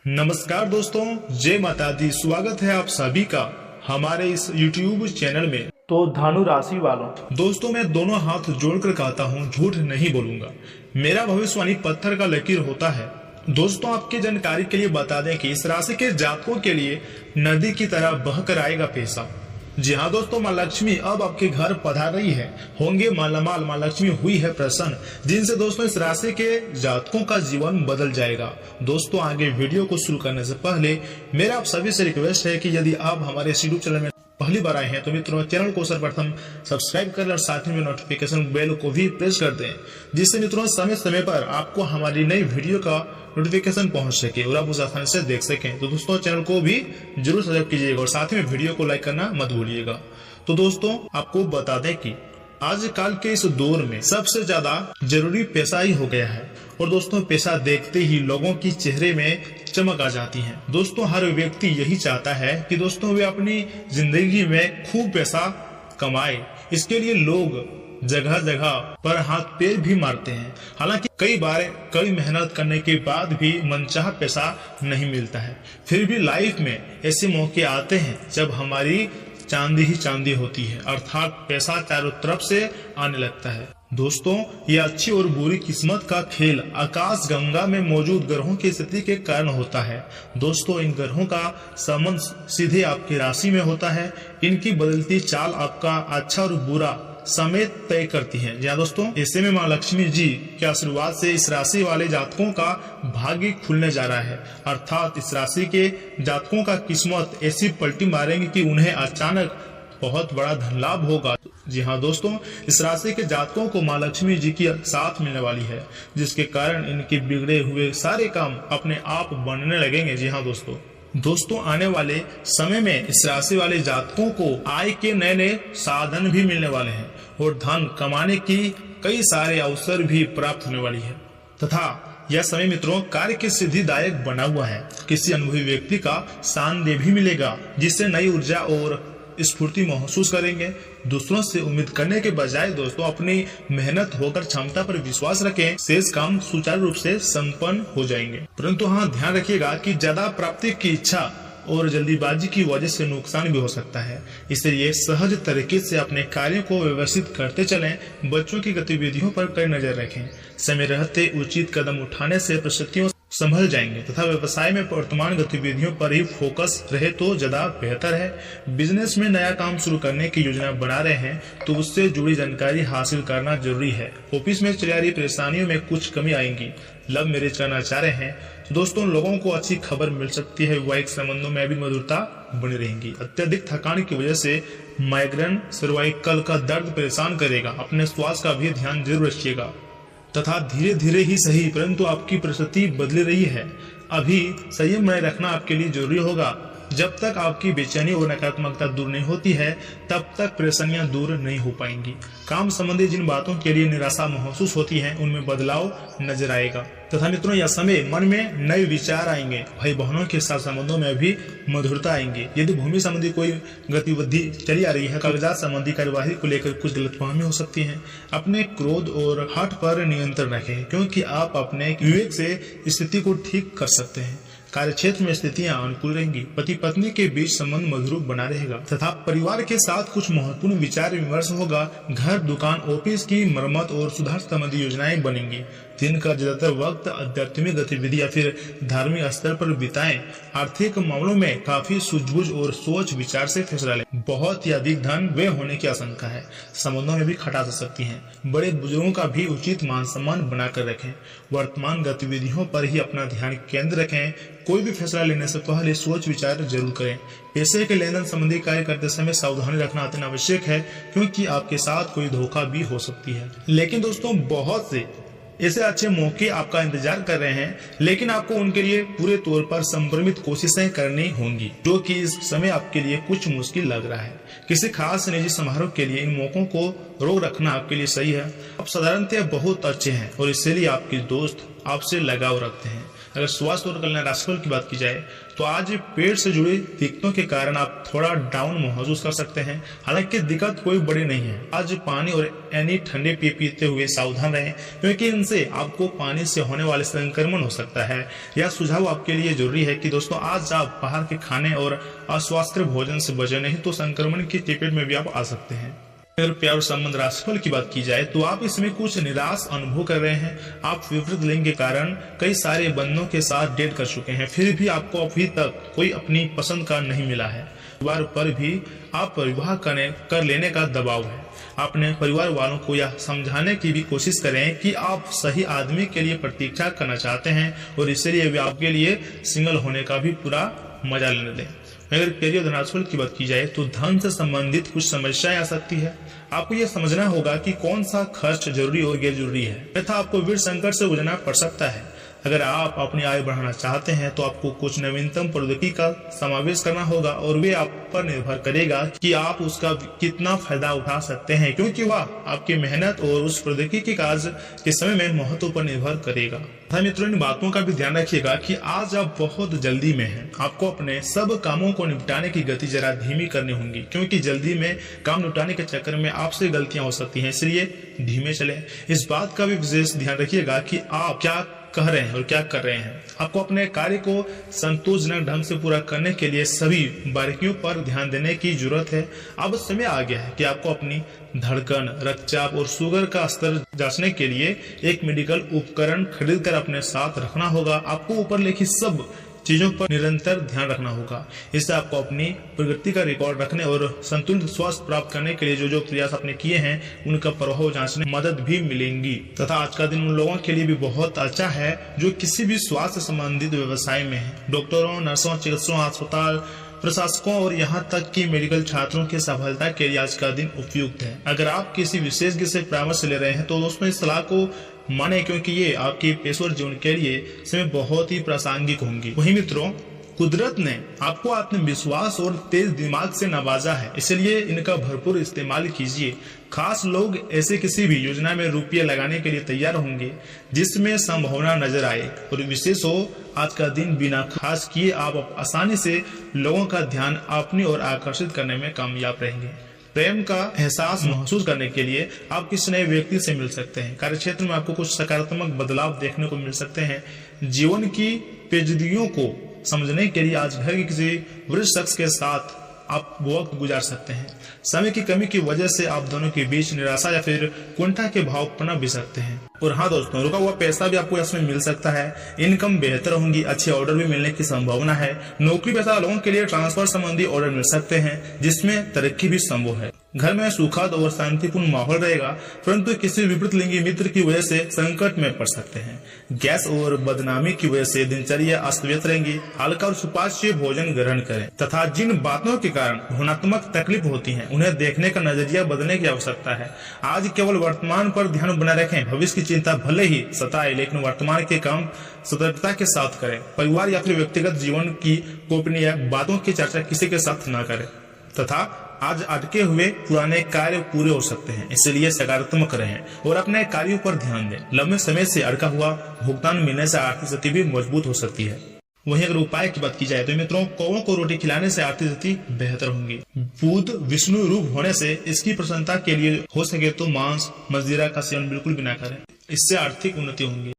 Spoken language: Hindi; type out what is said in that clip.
नमस्कार दोस्तों, जय माता दी। स्वागत है आप सभी का हमारे इस YouTube चैनल में। तो धनु राशि वालों, दोस्तों मैं दोनों हाथ जोड़कर कहता हूँ, झूठ नहीं बोलूंगा। मेरा भविष्यवाणी पत्थर का लकीर होता है। दोस्तों आपकी जानकारी के लिए बता दें कि इस राशि के जातकों के लिए नदी की तरह बहकर आएगा पैसा। जी हाँ दोस्तों, माँ लक्ष्मी अब आपके घर पधार रही है। होंगे मालामाल, माँ लक्ष्मी हुई है प्रसन्न, जिनसे दोस्तों इस राशि के जातकों का जीवन बदल जाएगा। दोस्तों आगे वीडियो को शुरू करने से पहले मेरा आप सभी से रिक्वेस्ट है कि यदि आप हमारे यूट्यूब चैनल में पहली बार आए हैं तो मित्रों चैनल को सर्वप्रथम सब्सक्राइब कर लें और साथ ही में नोटिफिकेशन बेल को भी प्रेस कर दें, जिससे मित्रों समय समय पर आपको हमारी नई वीडियो का नोटिफिकेशन पहुंच सके और आप उसे आसानी से देख सकें। तो दोस्तों चैनल को भी जरूर सब्सक्राइब कीजिएगा और साथ ही में वीडियो को लाइक करना मत भूलिएगा। तो दोस्तों आपको बता दें कि आजकल के इस दौर में सबसे ज्यादा जरूरी पैसा ही हो गया है। और दोस्तों पैसा देखते ही लोगों की चेहरे में चमक आ जाती है। दोस्तों हर व्यक्ति यही चाहता है कि दोस्तों वे अपनी जिंदगी में खूब पैसा कमाए। इसके लिए लोग जगह जगह पर हाथ पैर भी मारते हैं। हालांकि कई बार कड़ी मेहनत करने के बाद भी मनचाहा पैसा नहीं मिलता है। फिर भी लाइफ में ऐसे मौके आते हैं जब हमारी चांदी ही चांदी होती है, अर्थात पैसा चारों तरफ से आने लगता है। दोस्तों ये अच्छी और बुरी किस्मत का खेल आकाश गंगा में मौजूद ग्रहों की स्थिति के कारण होता है। दोस्तों इन ग्रहों का संबंध सीधे आपकी राशि में होता है। इनकी बदलती चाल आपका अच्छा और बुरा समय तय करती है। जी हाँ दोस्तों, ऐसे में माँ लक्ष्मी जी के आशीर्वाद से इस राशि वाले जातकों का भाग्य खुलने जा रहा है, अर्थात इस राशि के जातकों का किस्मत ऐसी पलटी मारेंगे कि उन्हें अचानक बहुत बड़ा धन लाभ होगा। जी हाँ दोस्तों, इस राशि के जातकों को माँ लक्ष्मी जी की साथ मिलने वाली है, जिसके कारण इनके बिगड़े हुए सारे काम अपने आप बनने लगेंगे। जी हाँ दोस्तों आने वाले समय में इस राशि वाले जातकों को आय के नए नए साधन भी मिलने वाले हैं और धन कमाने की कई सारे अवसर भी प्राप्त होने वाली है। तथा यह समय मित्रों कार्य के सिद्धिदायक बना हुआ है। किसी अनुभवी व्यक्ति का सानिध्य भी मिलेगा, जिससे नई ऊर्जा और स्फूर्ति महसूस करेंगे। दूसरों से उम्मीद करने के बजाय दोस्तों अपनी मेहनत होकर क्षमता पर विश्वास रखें, शेष काम सुचारू रूप से संपन्न हो जाएंगे। परंतु हाँ ध्यान रखिएगा कि ज्यादा प्राप्ति की इच्छा और जल्दीबाजी की वजह से नुकसान भी हो सकता है। इसलिए सहज तरीके से अपने कार्यों को व्यवस्थित करते चलें। बच्चों की गतिविधियों पर कड़ी नजर रखें। समय रहते उचित कदम उठाने से परिस्थितियों संभल जाएंगे तथा व्यवसाय में वर्तमान गतिविधियों पर ही फोकस रहे तो ज्यादा बेहतर है। बिजनेस में नया काम शुरू करने की योजना बना रहे हैं तो उससे जुड़ी जानकारी हासिल करना जरूरी है। ऑफिस में चल रही परेशानियों में कुछ कमी आएगी। लव मैरिज करना चाह रहे हैं तो दोस्तों लोगों को अच्छी खबर मिल सकती है। वैवाहिक संबंधों में भी मधुरता बनी रहेगी। अत्यधिक थकान की वजह से माइग्रेन, सर्वाइकल का दर्द परेशान करेगा। अपने स्वास्थ्य का भी ध्यान जरूर रखिएगा तथा धीरे धीरे ही सही परंतु आपकी परिस्थिति बदल रही है। अभी संयम बनाए रखना आपके लिए जरूरी होगा। जब तक आपकी बेचैनी और नकारात्मकता दूर नहीं होती है तब तक परेशानियां दूर नहीं हो पाएंगी। काम संबंधी जिन बातों के लिए निराशा महसूस होती है उनमें बदलाव नजर आएगा। तथा मित्रों यह समय मन में नए विचार आएंगे। भाई बहनों के साथ संबंधों में भी मधुरता आएंगी। यदि भूमि संबंधी कोई गतिविधि चली आ रही है, कागजात संबंधी कार्यवाही को लेकर कुछ गलतफहमी हो सकती है। अपने क्रोध और हठ पर नियंत्रण रखें, क्योंकि आप अपने विवेक से स्थिति को ठीक कर सकते हैं। कार्य क्षेत्र में स्थितियां अनुकूल रहेंगी। पति पत्नी के बीच संबंध मधुर बना रहेगा तथा परिवार के साथ कुछ महत्वपूर्ण विचार विमर्श होगा। घर, दुकान, ऑफिस की मरम्मत और सुधार संबंधी योजनाएं बनेंगी। दिन का ज्यादातर वक्त आध्यात्मिक गतिविधि या फिर धार्मिक स्तर पर बिताएं। आर्थिक मामलों में काफी सूझबूझ और सोच विचार से फैसला लें। बहुत ही अधिक धन व्यय होने की आशंका है। संबंधों में भी खटास आ सकती है। बड़े बुजुर्गों का भी उचित मान सम्मान बनाकर रखें। वर्तमान गतिविधियों पर ही अपना ध्यान केंद्र रखें। कोई भी फैसला लेने से पहले सोच विचार जरूर करें। पैसे के लेन देन संबंधी कार्य करते समय सावधानी रखना अत्यंत आवश्यक है, क्योंकि आपके साथ कोई धोखा भी हो सकती है। लेकिन दोस्तों बहुत से ऐसे अच्छे मौके आपका इंतजार कर रहे हैं, लेकिन आपको उनके लिए पूरे तौर पर संभ्रमित कोशिशें करनी होंगी, जो कि इस समय आपके लिए कुछ मुश्किल लग रहा है। किसी खास निजी समारोह के लिए इन मौकों को रोक रखना आपके लिए सही है। आप साधारणतः बहुत अच्छे हैं और इसलिए आपके दोस्त आपसे लगाव रखते हैं। अगर स्वास्थ्य और कल्याण राशिफल की बात की जाए तो आज पेट से जुड़ी दिक्कतों के कारण आप थोड़ा डाउन महसूस कर सकते हैं। हालांकि दिक्कत कोई बड़ी नहीं है। आज पानी और यानी ठंडे पीते हुए सावधान रहें, क्योंकि इनसे आपको पानी से होने वाले संक्रमण हो सकता है। यह सुझाव आपके लिए जरूरी है कि दोस्तों आज आप बाहर के खाने और अस्वास्थ्य भोजन से बचे, नहीं तो संक्रमण की चपेट में भी आप आ सकते हैं। अगर प्यार और संबंध राशिफल की बात की जाए तो आप इसमें कुछ निराश अनुभव कर रहे हैं। आप विपरीत लिंग के कारण कई सारे बंधों के साथ डेट कर चुके हैं, फिर भी आपको अभी तक कोई अपनी पसंद का नहीं मिला है। परिवार पर भी आप विवाह कर लेने का दबाव है। अपने परिवार वालों को यह समझाने की भी कोशिश करें कि आप सही आदमी के लिए प्रतीक्षा करना चाहते हैं और इसलिए वे आपके लिए सिंगल होने का भी पूरा मजा लेने दें। अगर करियर राशिफल की बात की जाए तो धन से संबंधित कुछ समस्याएं आ सकती है। आपको यह समझना होगा कि कौन सा खर्च जरूरी और गैर जरूरी है, तथा आपको वित्त संकट से गुजरना पड़ सकता है। अगर आप अपनी आय बढ़ाना चाहते हैं तो आपको कुछ नवीनतम प्रौद्योगिकी का समावेश करना होगा और वे आप पर निर्भर करेगा कि आप उसका कितना फायदा उठा सकते हैं, क्योंकि वह आपकी मेहनत और उस प्रौद्योगिकी कार्य के समय में महत्व पर निर्भर करेगा। मित्रों, इन बातों का भी ध्यान रखिएगा कि आज आप बहुत जल्दी में हैं। आपको अपने सब कामों को निपटाने की गति जरा धीमी करनी होगी, क्योंकि जल्दी में काम निपटाने के चक्कर में आपसे गलतियां हो सकती हैं, इसलिए धीमे चलें। इस बात का भी विशेष ध्यान रखिएगा कि आप क्या कह रहे हैं और क्या कर रहे हैं। आपको अपने कार्य को संतोषजनक ढंग से पूरा करने के लिए सभी बारीकियों पर ध्यान देने की जरूरत है। अब समय आ गया है कि आपको अपनी धड़कन, रक्तचाप और शुगर का स्तर जांचने के लिए एक मेडिकल उपकरण खरीद कर अपने साथ रखना होगा। आपको ऊपर लिखी सब चीजों पर निरंतर ध्यान रखना होगा। इससे आपको अपनी प्रगति का रिकॉर्ड रखने और संतुलित स्वास्थ्य प्राप्त करने के लिए जो जो प्रयास आपने किए हैं उनका प्रभाव जांचने में मदद भी मिलेंगी। तथा आज का दिन उन लोगों के लिए भी बहुत अच्छा है जो किसी भी स्वास्थ्य संबंधित व्यवसाय में है। डॉक्टरों, नर्सों, चिकित्सकों, अस्पताल प्रशासकों और यहाँ तक कि मेडिकल छात्रों की सफलता के लिए आज का दिन उपयुक्त है। अगर आप किसी विशेषज्ञ से परामर्श ले रहे हैं तो दोस्तों इस सलाह को माने, क्योंकि ये आपके पेशेवर जीवन के लिए समय बहुत ही प्रासंगिक होंगी। वहीं मित्रों, कुदरत ने आपको आत्मविश्वास और तेज दिमाग से नवाजा है, इसलिए इनका भरपूर इस्तेमाल कीजिए। खास लोग ऐसे किसी भी योजना में रुपये लगाने के लिए तैयार होंगे जिसमें संभावना नजर आए और विशेष हो। आज का दिन बिना खास किए आप आसानी से लोगों का ध्यान अपनी ओर आकर्षित करने में कामयाब रहेंगे। प्रेम का एहसास महसूस करने के लिए आप किसी नए व्यक्ति से मिल सकते हैं। कार्यक्षेत्र में आपको कुछ सकारात्मक बदलाव देखने को मिल सकते हैं। जीवन की पेचीदगियों को समझने के लिए आज घर के किसी वरिष्ठ शख्स के साथ आप वक्त गुजार सकते हैं। समय की कमी की वजह से आप दोनों के बीच निराशा या फिर कुंठा के भाव पनप भी सकते हैं। और हाँ दोस्तों, रुका हुआ पैसा भी आपको इसमें मिल सकता है। इनकम बेहतर होंगी, अच्छे ऑर्डर भी मिलने की संभावना है। नौकरी पेशा लोगों के लिए ट्रांसफर संबंधी ऑर्डर मिल सकते हैं जिसमें तरक्की भी संभव है। घर में सुखद और शांतिपूर्ण माहौल रहेगा, परंतु किसी विपरीत लिंगी मित्र की वजह से संकट में पड़ सकते हैं। गैस और बदनामी की वजह से दिनचर्या अस्त व्यस्त रहेंगी। हल्का और सुपाच्य भोजन ग्रहण करें तथा जिन बातों के कारण भावनात्मक तकलीफ होती है उन्हें देखने का नजरिया बदलने की आवश्यकता है। आज केवल वर्तमान पर ध्यान बनाए रखें। भविष्य की चिंता भले ही सताए, लेकिन वर्तमान के काम सतर्कता के साथ करें। परिवार या फिर व्यक्तिगत जीवन की गोपनीय बातों की चर्चा किसी के साथ न करें तथा आज अटके हुए पुराने कार्य पूरे हो सकते हैं, इसलिए सकारात्मक रहें और अपने कार्यों पर ध्यान दें। लंबे समय से अटका हुआ भुगतान मिलने से आर्थिक स्थिति भी मजबूत हो सकती है। वहीं अगर उपाय की बात की जाए तो मित्रों, कौवों को रोटी खिलाने से आर्थिक स्थिति बेहतर होंगी। बुध विष्णु रूप होने से इसकी प्रसन्नता के लिए हो सके तो मांस, मदिरा का सेवन बिल्कुल भी न करें, इससे आर्थिक उन्नति होंगी।